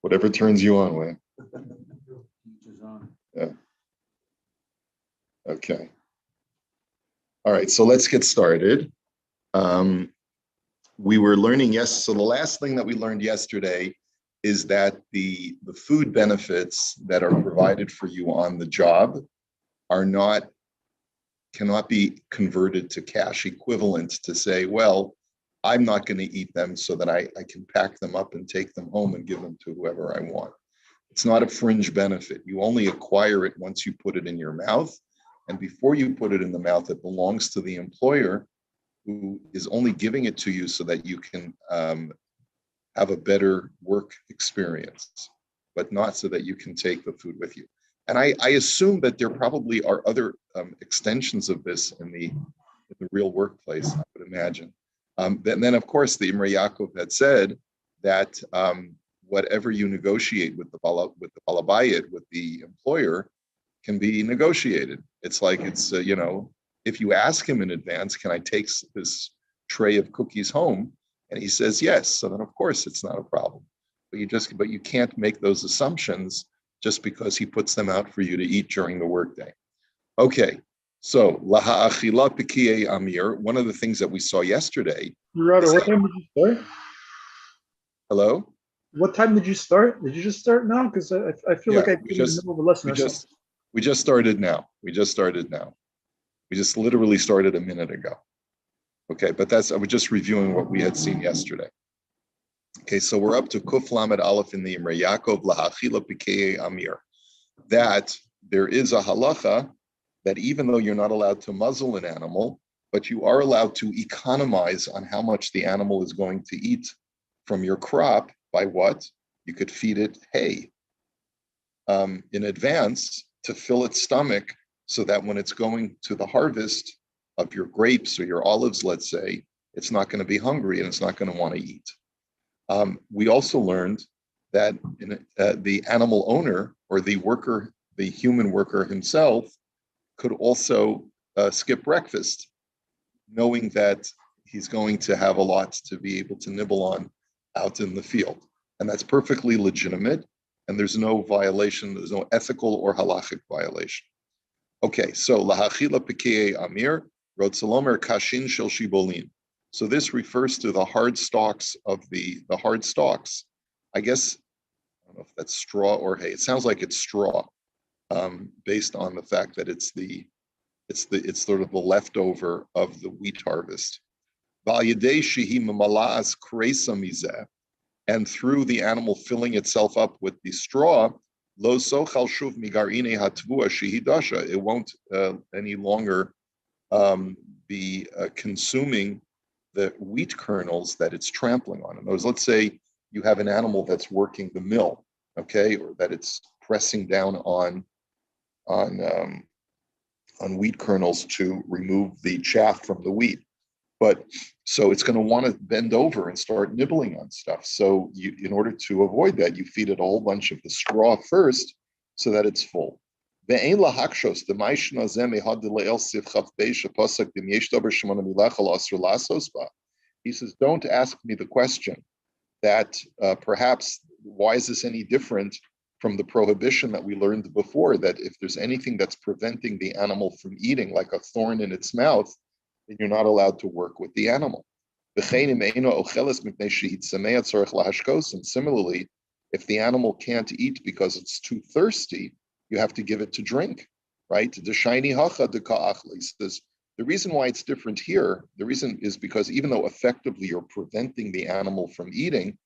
Whatever turns you on, Wayne. Yeah. Okay. All right, so let's get started. We were learning, so the last thing that we learned yesterday is that the food benefits that are provided for you on the job cannot be converted to cash equivalent to say, well, I'm not going to eat them so that I can pack them up and take them home and give them to whoever I want. It's not a fringe benefit. You only acquire it once you put it in your mouth. And before you put it in the mouth, it belongs to the employer, who is only giving it to you so that you can have a better work experience, but not so that you can take the food with you. And I assume that there probably are other extensions of this in the real workplace, I would imagine. Then, of course, the Imrei Yaakov had said that whatever you negotiate with the balabayit, with the employer, can be negotiated. It's like if you ask him in advance, can I take this tray of cookies home? And he says yes. So then, of course, it's not a problem. But you can't make those assumptions just because he puts them out for you to eat during the workday. Okay. So laha achila pikiyei amir. One of the things that we saw yesterday. What time did you start? Hello. What time did you start? Did you just start now? Because I feel like I've been in the middle of a lesson. We just started now. We just literally started a minute ago. Okay, but I was just reviewing what we had seen yesterday. Okay, so we're up to Kuf Lamed Aleph in the Imrei Yaakov Lahachila Pikei Amir. That there is a halacha that even though you're not allowed to muzzle an animal, but you are allowed to economize on how much the animal is going to eat from your crop by what? You could feed it hay in advance to fill its stomach so that when it's going to the harvest of your grapes or your olives, let's say, it's not going to be hungry and it's not going to want to eat. We also learned that the animal owner or the worker, the human worker himself, could also skip breakfast, knowing that he's going to have a lot to be able to nibble on out in the field. And that's perfectly legitimate. And there's no violation, there's no ethical or halachic violation. Okay, so lahachila pikei amir, rotzalomer kashin shel shibolin. So this refers to the hard stalks of the hard stalks. I guess, I don't know if that's straw or hay. It sounds like it's straw, based on the fact that it's sort of the leftover of the wheat harvest. And through the animal filling itself up with the straw, it won't any longer be consuming the wheat kernels that it's trampling on. In other words, let's say you have an animal that's working the mill, okay, or that it's pressing down on wheat kernels to remove the chaff from the wheat. But so it's going to want to bend over and start nibbling on stuff. So in order to avoid that, you feed it a whole bunch of the straw first so that it's full. He says, don't ask me the question that perhaps why is this any different from the prohibition that we learned before, that if there's anything that's preventing the animal from eating, like a thorn in its mouth, then you're not allowed to work with the animal. And similarly, if the animal can't eat because it's too thirsty, you have to give it to drink, right? The reason why it's different here, the reason is because even though effectively you're preventing the animal from eating,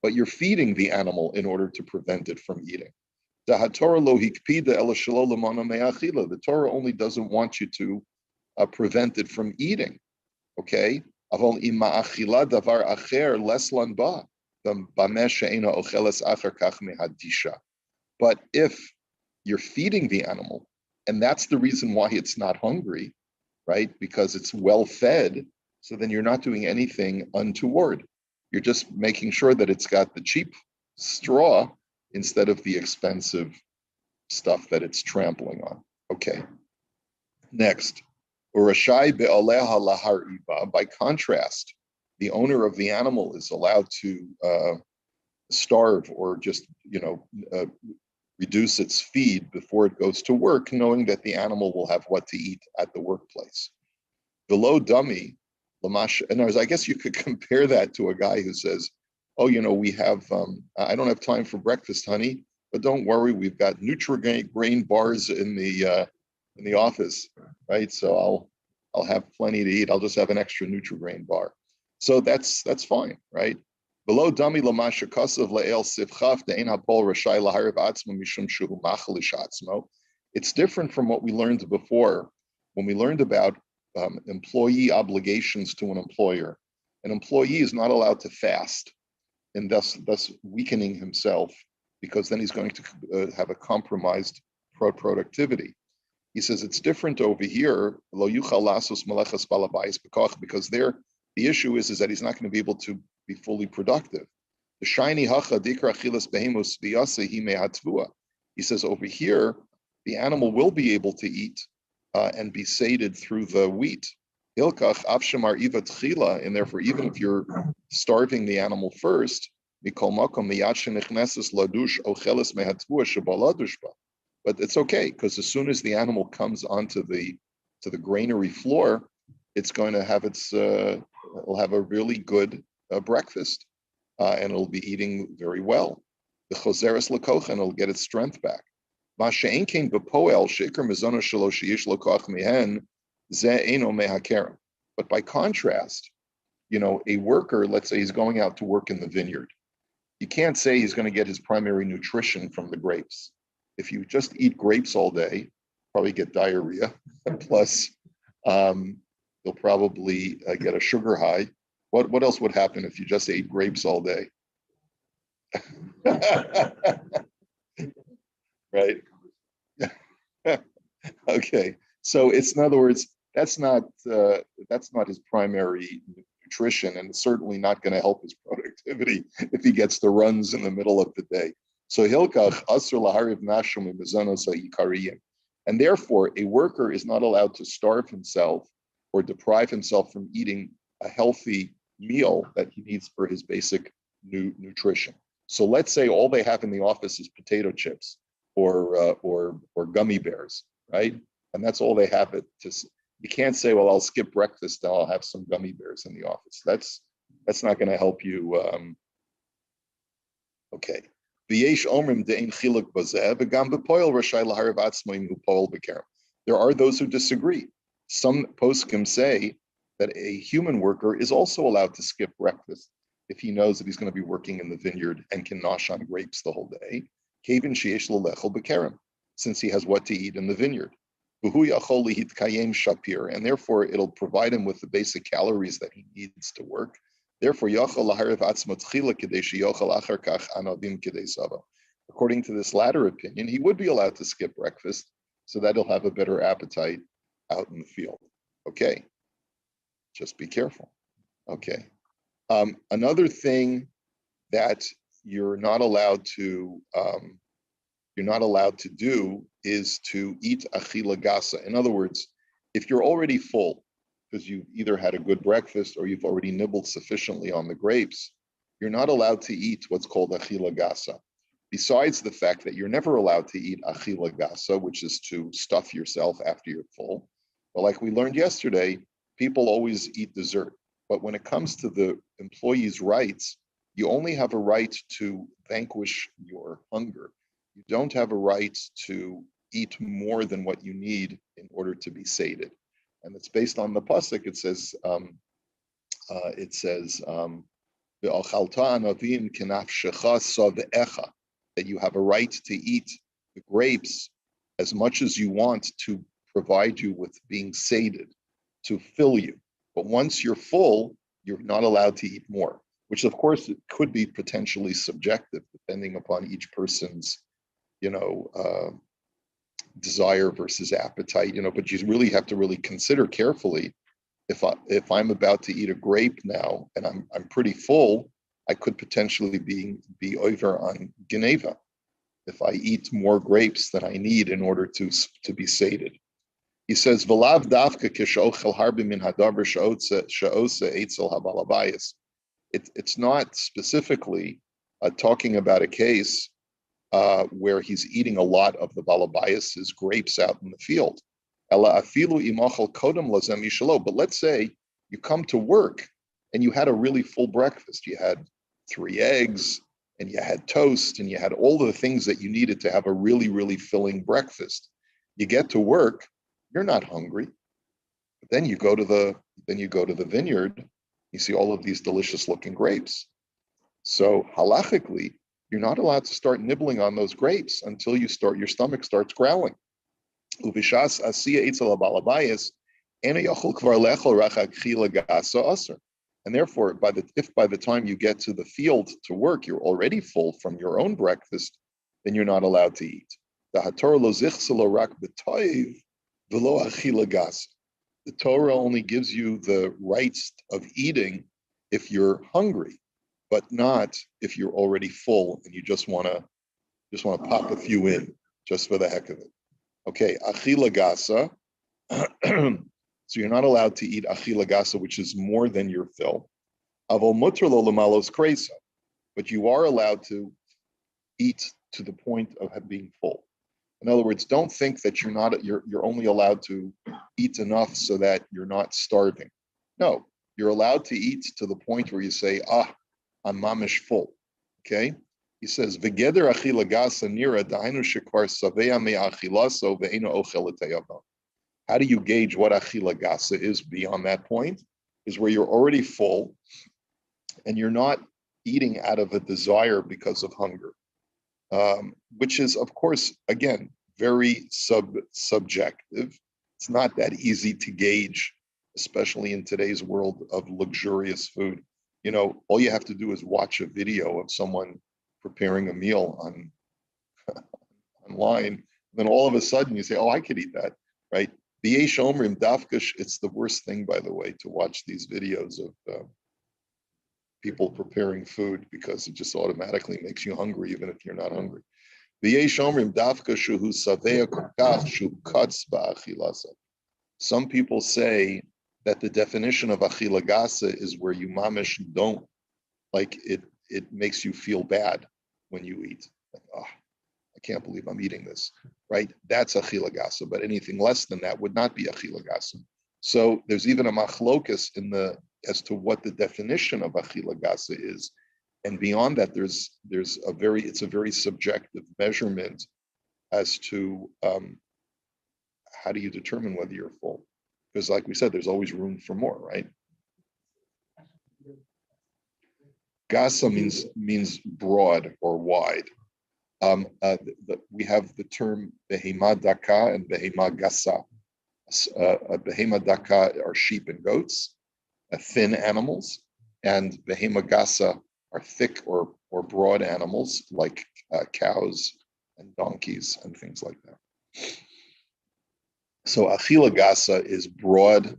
but you're feeding the animal in order to prevent it from eating. The Torah only doesn't want you to prevent it from eating, okay? But if you're feeding the animal, and that's the reason why it's not hungry, right? Because it's well fed, so then you're not doing anything untoward. You're just making sure that it's got the cheap straw instead of the expensive stuff that it's trampling on. Okay. Next. By contrast, the owner of the animal is allowed to starve or just, reduce its feed before it goes to work, knowing that the animal will have what to eat at the workplace. The low dummy, Lamash, and I guess you could compare that to a guy who says, oh, we have, I don't have time for breakfast, honey, but don't worry, we've got Nutri-Grain bars in the office, right? So I'll have plenty to eat. I'll just have an extra Nutri-Grain bar. So that's fine, right? Below dummy lamasha kasav le'el sivchaf de'ein hapol rashai lahariv atzmo mishum shuhu machalish atzmo. It's different from what we learned before when we learned about employee obligations to an employer. An employee is not allowed to fast, and thus weakening himself, because then he's going to have a compromised productivity. He says it's different over here, lo yuchal lasos malechas balabayis b'koch, because there the issue is that he's not going to be able to be fully productive. The shiny hacha dikra achilas behemus biyase hi mehatvua. He says over here the animal will be able to eat and be sated through the wheat. Hilchos avshamar iva tchila, and therefore even if you're starving the animal first, mikol makom miyad shenichneses ladush ocheles mehatvua shebaladushba. But it's okay, because as soon as the animal comes onto the granary floor, it's going to have it'll have a really good breakfast, and it'll be eating very well. The choseres lekochen, it'll get its strength back. Ma she'en kein bepoel sheikar mezono shelo sheyish lokoch mihen ze eno mehakerem. But by contrast, a worker, let's say he's going out to work in the vineyard, you can't say he's going to get his primary nutrition from the grapes. If you just eat grapes all day, probably get diarrhea, plus you'll probably get a sugar high. What else would happen if you just ate grapes all day? Right? Okay. So it's, in other words, that's not his primary nutrition, and it's certainly not going to help his productivity if he gets the runs in the middle of the day. So hilkach asur lahariv nashum mizanos ha'yikariyim, and therefore a worker is not allowed to starve himself or deprive himself from eating a healthy meal that he needs for his basic nutrition. So let's say all they have in the office is potato chips or gummy bears, right? And that's all they have. You can't say, well, I'll skip breakfast and I'll have some gummy bears in the office. That's not going to help you. Okay. There are those who disagree. Some poskim say that a human worker is also allowed to skip breakfast if he knows that he's going to be working in the vineyard and can nosh on grapes the whole day, since he has what to eat in the vineyard. And therefore it'll provide him with the basic calories that he needs to work. Therefore, according to this latter opinion, he would be allowed to skip breakfast so that he'll have a better appetite out in the field. Okay, just be careful. Okay, another thing that you're not allowed to do is to eat achila gasa. In other words, if you're already full, because you've either had a good breakfast or you've already nibbled sufficiently on the grapes, you're not allowed to eat what's called achila gasa. Besides the fact that you're never allowed to eat achila gasa, which is to stuff yourself after you're full. But like we learned yesterday, people always eat dessert. But when it comes to the employee's rights, you only have a right to vanquish your hunger. You don't have a right to eat more than what you need in order to be sated. And it's based on the pasuk. It says, that you have a right to eat the grapes as much as you want to provide you with being sated, to fill you. But once you're full, you're not allowed to eat more, which of course it could be potentially subjective depending upon each person's, desire versus appetite, but you really have to really consider carefully. If I'm about to eat a grape now and I'm pretty full, I could potentially be over on Geneva if I eat more grapes than I need in order to be sated. He says, "V'lav davka kishochel harbi min hadavar she'osa eitzel habalabayis." It's not specifically talking about a case where he's eating a lot of the balabayas's grapes out in the field. But let's say you come to work and you had a really full breakfast. You had 3 eggs and you had toast and you had all the things that you needed to have a really, really filling breakfast. You get to work, you're not hungry. But then you go to the vineyard, you see all of these delicious looking grapes. So halachically, you're not allowed to start nibbling on those grapes until your stomach starts growling. And therefore, if by the time you get to the field to work, you're already full from your own breakfast, then you're not allowed to eat. The Torah only gives you the rights of eating if you're hungry, but not if you're already full and you just want to pop a few in just for the heck of it. Okay, achila gasa. So you're not allowed to eat achila gasa, which is more than your fill. Avol muter lo lamalos kresa, but you are allowed to eat to the point of being full. In other words, don't think that you're only allowed to eat enough so that you're not starving. No, you're allowed to eat to the point where you say, I'm mamish full. Okay? He says, V'geder achila gasa nira da'inu shekvar savea me achilaso ve'eno ochel etayavon. How do you gauge what achila gasa is beyond that point? Is where you're already full and you're not eating out of a desire because of hunger. Which is, of course, again, very subjective. It's not that easy to gauge, especially in today's world of luxurious food. You know, all you have to do is watch a video of someone preparing a meal online. Then all of a sudden you say, oh, I could eat that, right? It's the worst thing, by the way, to watch these videos of people preparing food because it just automatically makes you hungry, even if you're not hungry. Some people say that the definition of achila gasa is where you mamish don't, like it makes you feel bad when you eat. Like, oh, I can't believe I'm eating this, right? That's achila gasa, but anything less than that would not be achila gasa. So there's even a machlokus as to what the definition of achila gasa is, and beyond that, it's a very subjective measurement as to how do you determine whether you're full? Because, like we said, there's always room for more, right? Gasa means broad or wide. We have the term behema daka and behema gasa. Behema daka are sheep and goats, thin animals, and behema gasa are thick or broad animals like cows and donkeys and things like that. So achila gasa is broad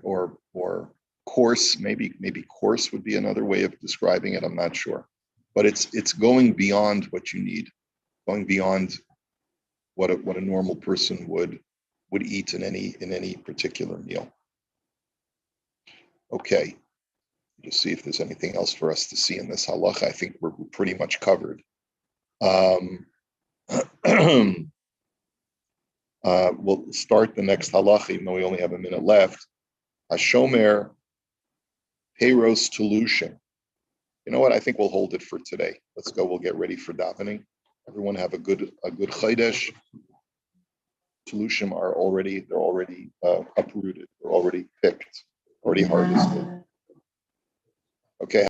or coarse. Maybe coarse would be another way of describing it. I'm not sure, but it's going beyond what you need, going beyond what a normal person would eat in any particular meal. Okay, just see if there's anything else for us to see in this halacha. I think we're pretty much covered. We'll start the next halacha, even though we only have a minute left. Hashomer Peiros Telushim. You know what? I think we'll hold it for today. Let's go. We'll get ready for davening. Everyone have a good Chodesh. Telushim they're already uprooted. They're already picked, already harvested.